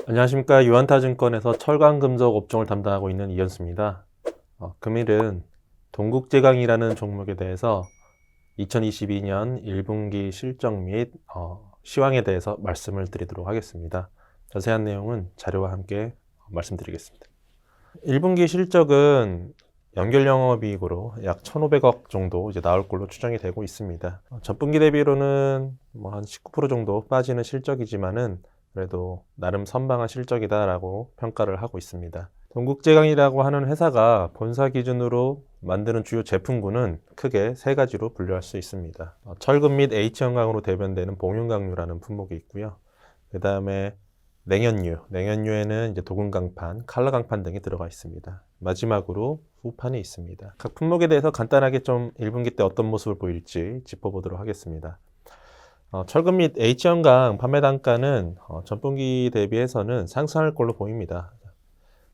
안녕하십니까. 유한타증권에서 철강금속 업종을 담당하고 있는 이현수입니다. 금일은 동국제강이라는 종목에 대해서 2022년 1분기 실적 및 시황에 대해서 말씀을 드리도록 하겠습니다. 자세한 내용은 자료와 함께 말씀드리겠습니다. 1분기 실적은 연결 영업이익으로 약 1,500억 정도 이제 나올 걸로 추정이 되고 있습니다. 전분기 대비로는 한 19% 정도 빠지는 실적이지만은 그래도 나름 선방한 실적이다라고 평가를 하고 있습니다. 동국제강이라고 하는 회사가 본사 기준으로 만드는 주요 제품군은 크게 세 가지로 분류할 수 있습니다. 철근 및 H형광으로 대변되는 봉윤강유라는 품목이 있고요. 그 다음에 냉연유에는 이제 도금강판, 칼라강판 등이 들어가 있습니다. 마지막으로 후판이 있습니다. 각 품목에 대해서 간단하게 좀 1분기 때 어떤 모습을 보일지 짚어보도록 하겠습니다. 철근 및 H형광 판매 단가는 전분기 대비해서는 상승할 걸로 보입니다.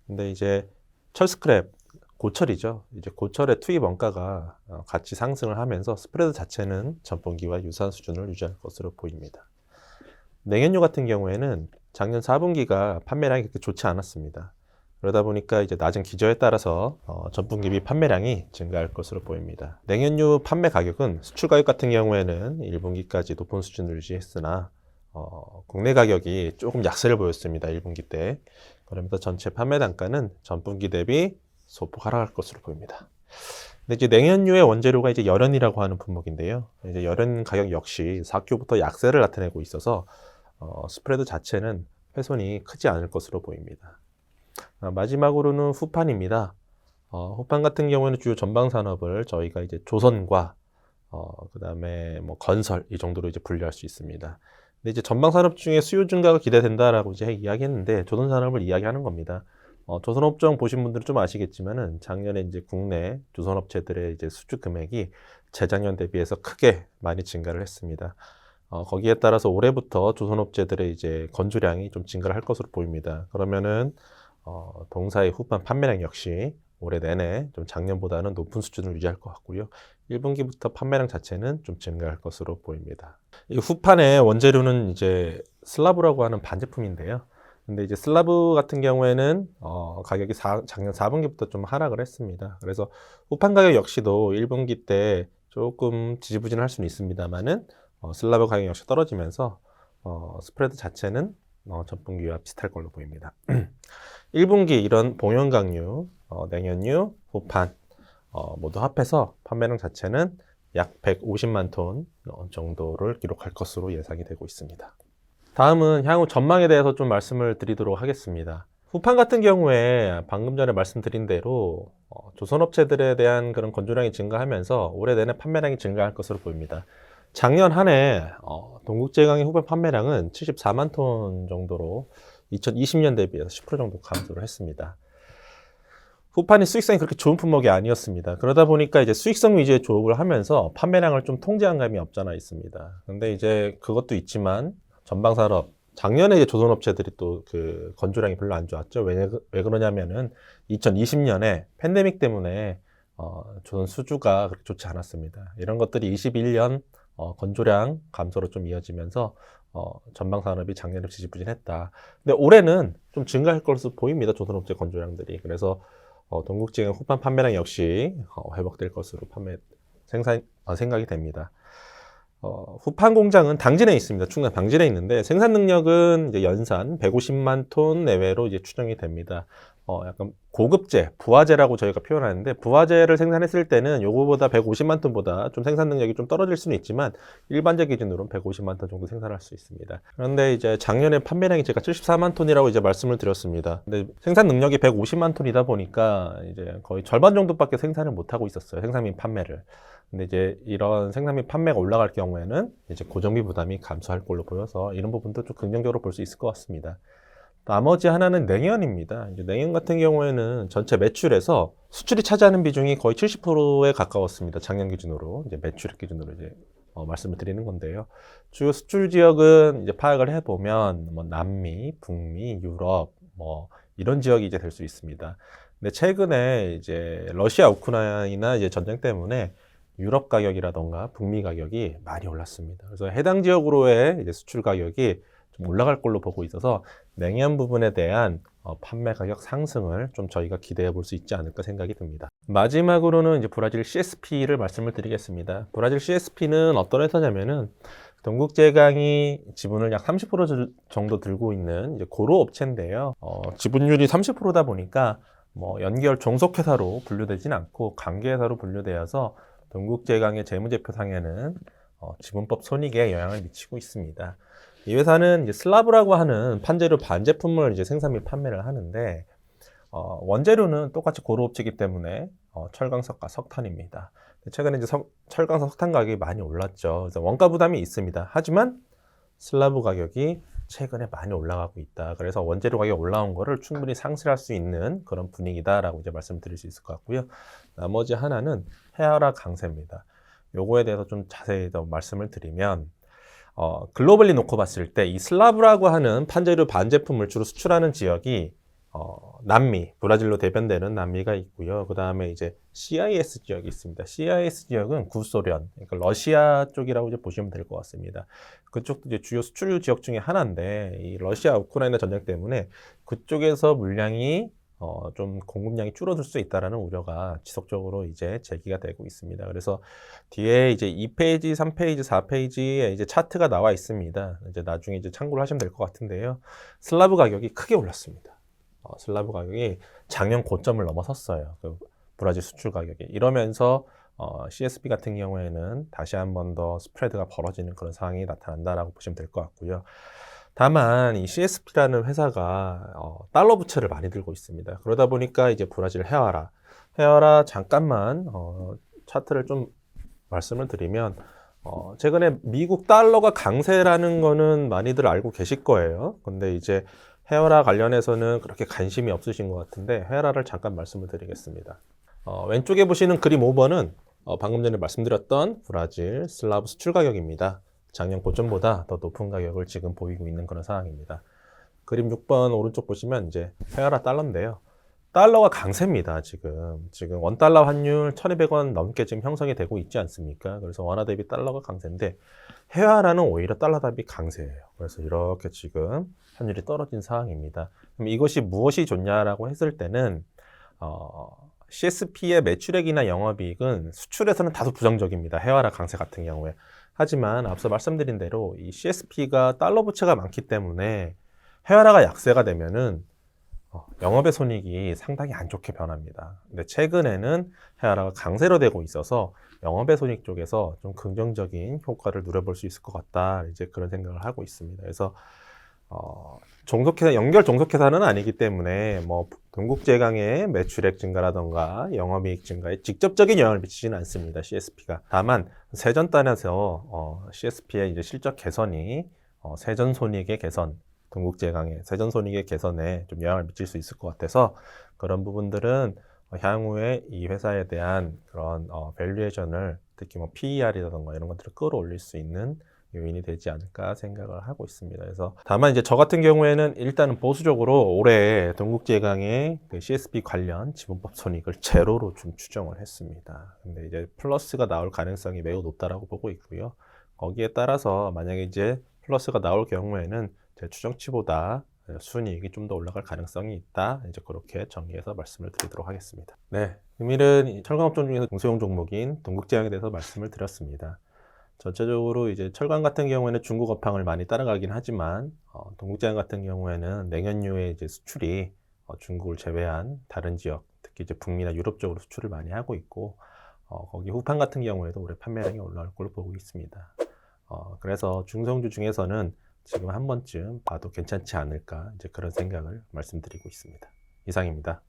근데 이제 철 스크랩, 고철이죠. 이제 고철의 투입 원가가 같이 상승을 하면서 스프레드 자체는 전분기와 유사한 수준을 유지할 것으로 보입니다. 냉연유 같은 경우에는 작년 4분기가 판매량이 그렇게 좋지 않았습니다. 그러다 보니까 이제 낮은 기저에 따라서 전분기 대비 판매량이 증가할 것으로 보입니다. 냉연유 판매 가격은 수출 가격 같은 경우에는 1분기까지 높은 수준을 유지했으나 국내 가격이 조금 약세를 보였습니다. 1분기 때. 그러면서 전체 판매 단가는 전분기 대비 소폭 하락할 것으로 보입니다. 근데 이제 냉연유의 원재료가 이제 열연이라고 하는 품목인데요. 이제 열연 가격 역시 4Q부터 약세를 나타내고 있어서 스프레드 자체는 훼손이 크지 않을 것으로 보입니다. 마지막으로는 후판입니다. 후판 같은 경우에는 주요 전방산업을 저희가 이제 조선과 그 다음에 뭐 건설 이 정도로 이제 분류할 수 있습니다. 근데 이제 전방산업 중에 수요 증가가 기대된다라고 이제 이야기했는데 조선산업을 이야기하는 겁니다. 조선업종 보신 분들은 좀 아시겠지만은 작년에 이제 국내 조선업체들의 이제 수주 금액이 재작년 대비해서 크게 많이 증가를 했습니다. 거기에 따라서 올해부터 조선업체들의 이제 건조량이 좀 증가를 할 것으로 보입니다. 그러면은 동사의 후판 판매량 역시 올해 내내 좀 작년보다는 높은 수준을 유지할 것 같고요. 1분기부터 판매량 자체는 좀 증가할 것으로 보입니다. 이 후판의 원재료는 이제 슬라브라고 하는 반제품인데요. 근데 이제 슬라브 같은 경우에는 가격이 작년 4분기부터 좀 하락을 했습니다. 그래서 후판 가격 역시도 1분기 때 조금 지지부진할 수는 있습니다만은 슬라브 가격 역시 떨어지면서 스프레드 자체는 전분기와 비슷할 걸로 보입니다. 1분기 이런 봉연강유, 냉연유, 후판 모두 합해서 판매량 자체는 약 150만 톤 정도를 기록할 것으로 예상이 되고 있습니다. 다음은 향후 전망에 대해서 좀 말씀을 드리도록 하겠습니다. 후판 같은 경우에 방금 전에 말씀드린 대로 조선업체들에 대한 그런 건조량이 증가하면서 올해 내내 판매량이 증가할 것으로 보입니다. 작년 한 해 동국제강의 후반 판매량은 74만 톤 정도로 2020년 대비해서 10% 정도 감소를 했습니다. 후판이 수익성이 그렇게 좋은 품목이 아니었습니다. 그러다 보니까 이제 수익성 위주의 조업을 하면서 판매량을 좀 통제한 감이 없잖아 있습니다. 근데 이제 그것도 있지만 전방산업, 작년에 이제 조선업체들이 또 그 건조량이 별로 안 좋았죠. 왜 그러냐면은 2020년에 팬데믹 때문에 조선 수주가 그렇게 좋지 않았습니다. 이런 것들이 21년 건조량 감소로 좀 이어지면서 전방산업이 작년에 지지부진했다. 근데 올해는 좀 증가할 것으로 보입니다. 조선업체 건조량들이. 그래서 동국제강 후반 판매량 역시 회복될 것으로 생각이 됩니다. 후판 공장은 당진에 있습니다. 충남 당진에 있는데 생산 능력은 이제 연산 150만 톤 내외로 이제 추정이 됩니다. 약간 고급재, 부화재라고 저희가 표현하는데 부화재를 생산했을 때는 요거보다 150만 톤보다 좀 생산 능력이 좀 떨어질 수는 있지만 일반적 기준으로는 150만 톤 정도 생산할 수 있습니다. 그런데 이제 작년에 판매량이 제가 74만 톤이라고 이제 말씀을 드렸습니다. 근데 생산 능력이 150만 톤이다 보니까 이제 거의 절반 정도밖에 생산을 못 하고 있었어요. 생산 및 판매를. 근데 이제 이런 생산 및 판매가 올라갈 경우에는 이제 고정비 부담이 감소할 걸로 보여서 이런 부분도 좀 긍정적으로 볼 수 있을 것 같습니다. 나머지 하나는 냉연입니다. 이제 냉연 같은 경우에는 전체 매출에서 수출이 차지하는 비중이 거의 70%에 가까웠습니다. 작년 기준으로 이제 매출 기준으로 이제 말씀을 드리는 건데요. 주요 수출 지역은 이제 파악을 해보면 뭐 남미, 북미, 유럽 뭐 이런 지역이 이제 될 수 있습니다. 근데 최근에 이제 러시아 우크라이나 이제 전쟁 때문에 유럽 가격이라던가 북미 가격이 많이 올랐습니다. 그래서 해당 지역으로의 이제 수출 가격이 좀 올라갈 걸로 보고 있어서 냉연 부분에 대한 판매 가격 상승을 좀 저희가 기대해 볼 수 있지 않을까 생각이 듭니다. 마지막으로는 이제 브라질 CSP를 말씀을 드리겠습니다. 브라질 CSP는 어떤 회사냐면은 동국제강이 지분을 약 30% 정도 들고 있는 이제 고로 업체인데요. 지분율이 30%다 보니까 뭐 연결 종속회사로 분류되진 않고 관계회사로 분류되어서 동국제강의 재무제표상에는 지분법 손익에 영향을 미치고 있습니다. 이 회사는 이제 슬라브라고 하는 판재료 반제품을 이제 생산 및 판매를 하는데 원재료는 똑같이 고로업체이기 때문에 철강석과 석탄입니다. 최근에 이제 철강석, 석탄 가격이 많이 올랐죠. 그래서 원가 부담이 있습니다. 하지만 슬라브 가격이 최근에 많이 올라가고 있다. 그래서 원재료 가격이 올라온 거를 충분히 상쇄할 수 있는 그런 분위기다라고 이제 말씀드릴 수 있을 것 같고요. 나머지 하나는 헤아라 강세입니다. 요거에 대해서 좀 자세히 더 말씀을 드리면 글로벌리 놓고 봤을 때 이 슬라브라고 하는 판재료 반제품을 주로 수출하는 지역이 남미, 브라질로 대변되는 남미가 있고요. 그 다음에 이제 CIS 지역이 있습니다. CIS 지역은 구소련, 그러니까 러시아 쪽이라고 이제 보시면 될 것 같습니다. 그쪽도 이제 주요 수출 지역 중에 하나인데, 이 러시아 우크라이나 전쟁 때문에 그쪽에서 물량이 좀 공급량이 줄어들 수 있다라는 우려가 지속적으로 이제 제기가 되고 있습니다. 그래서 뒤에 이제 2페이지, 3페이지, 4페이지에 이제 차트가 나와 있습니다. 이제 나중에 이제 참고를 하시면 될 것 같은데요. 슬라브 가격이 크게 올랐습니다. 슬라브 가격이 작년 고점을 넘어섰어요. 그 브라질 수출 가격이. 이러면서 CSP 같은 경우에는 다시 한 번 더 스프레드가 벌어지는 그런 상황이 나타난다라고 보시면 될 것 같고요. 다만 이 CSP라는 회사가 달러 부채를 많이 들고 있습니다. 그러다 보니까 이제 브라질 헤아라 잠깐만 차트를 좀 말씀을 드리면 최근에 미국 달러가 강세라는 거는 많이들 알고 계실 거예요. 근데 이제 헤어라 관련해서는 그렇게 관심이 없으신 것 같은데 헤어라를 잠깐 말씀을 드리겠습니다. 왼쪽에 보시는 그림 5번은 방금 전에 말씀드렸던 브라질 슬라브 수출 가격입니다. 작년 고점보다 더 높은 가격을 지금 보이고 있는 그런 상황입니다. 그림 6번 오른쪽 보시면 이제 헤어라 달러인데요. 달러가 강세입니다. 지금 원달러 환율 1,200원 넘게 지금 형성이 되고 있지 않습니까? 그래서 원화 대비 달러가 강세인데 헤아라는 오히려 달러 대비 강세예요. 그래서 이렇게 지금 환율이 떨어진 상황입니다. 그럼 이것이 무엇이 좋냐라고 했을 때는 CSP의 매출액이나 영업이익은 수출에서는 다소 부정적입니다. 헤아라 강세 같은 경우에. 하지만 앞서 말씀드린 대로 이 CSP가 달러 부채가 많기 때문에 헤아라가 약세가 되면은 영업의 손익이 상당히 안 좋게 변합니다. 근데 최근에는 헤아라가 강세로 되고 있어서 영업의 손익 쪽에서 좀 긍정적인 효과를 누려볼 수 있을 것 같다. 이제 그런 생각을 하고 있습니다. 그래서 종속회사, 연결 종속회사는 아니기 때문에 뭐 동국제강의 매출액 증가라던가 영업이익 증가에 직접적인 영향을 미치지는 않습니다. CSP가. 다만 세전단에서 CSP의 이제 실적 개선이 세전 손익의 개선, 동국제강의 세전 손익의 개선에 좀 영향을 미칠 수 있을 것 같아서 그런 부분들은 향후에 이 회사에 대한 그런 밸류에이션을 특히 뭐 PER이라던가 이런 것들을 끌어올릴 수 있는 요인이 되지 않을까 생각을 하고 있습니다. 그래서 다만 이제 저 같은 경우에는 일단은 보수적으로 올해 동국제강의 그 CSP 관련 지분법 손익을 제로로 좀 추정을 했습니다. 근데 이제 플러스가 나올 가능성이 매우 높다라고 보고 있고요. 거기에 따라서 만약에 이제 플러스가 나올 경우에는 제 추정치보다 순이익이 좀 더 올라갈 가능성이 있다. 이제 그렇게 정리해서 말씀을 드리도록 하겠습니다. 네, 금일은 철강업종 중에서 중소형 종목인 동국제강에 대해서 말씀을 드렸습니다. 전체적으로 이제 철강 같은 경우에는 중국 업황을 많이 따라가긴 하지만 동국제강 같은 경우에는 내년유에 이제 수출이 중국을 제외한 다른 지역, 특히 이제 북미나 유럽 쪽으로 수출을 많이 하고 있고 거기 후판 같은 경우에도 올해 판매량이 올라올 걸로 보고 있습니다. 그래서 중성주 중에서는 지금 한 번쯤 봐도 괜찮지 않을까 이제 그런 생각을 말씀드리고 있습니다. 이상입니다.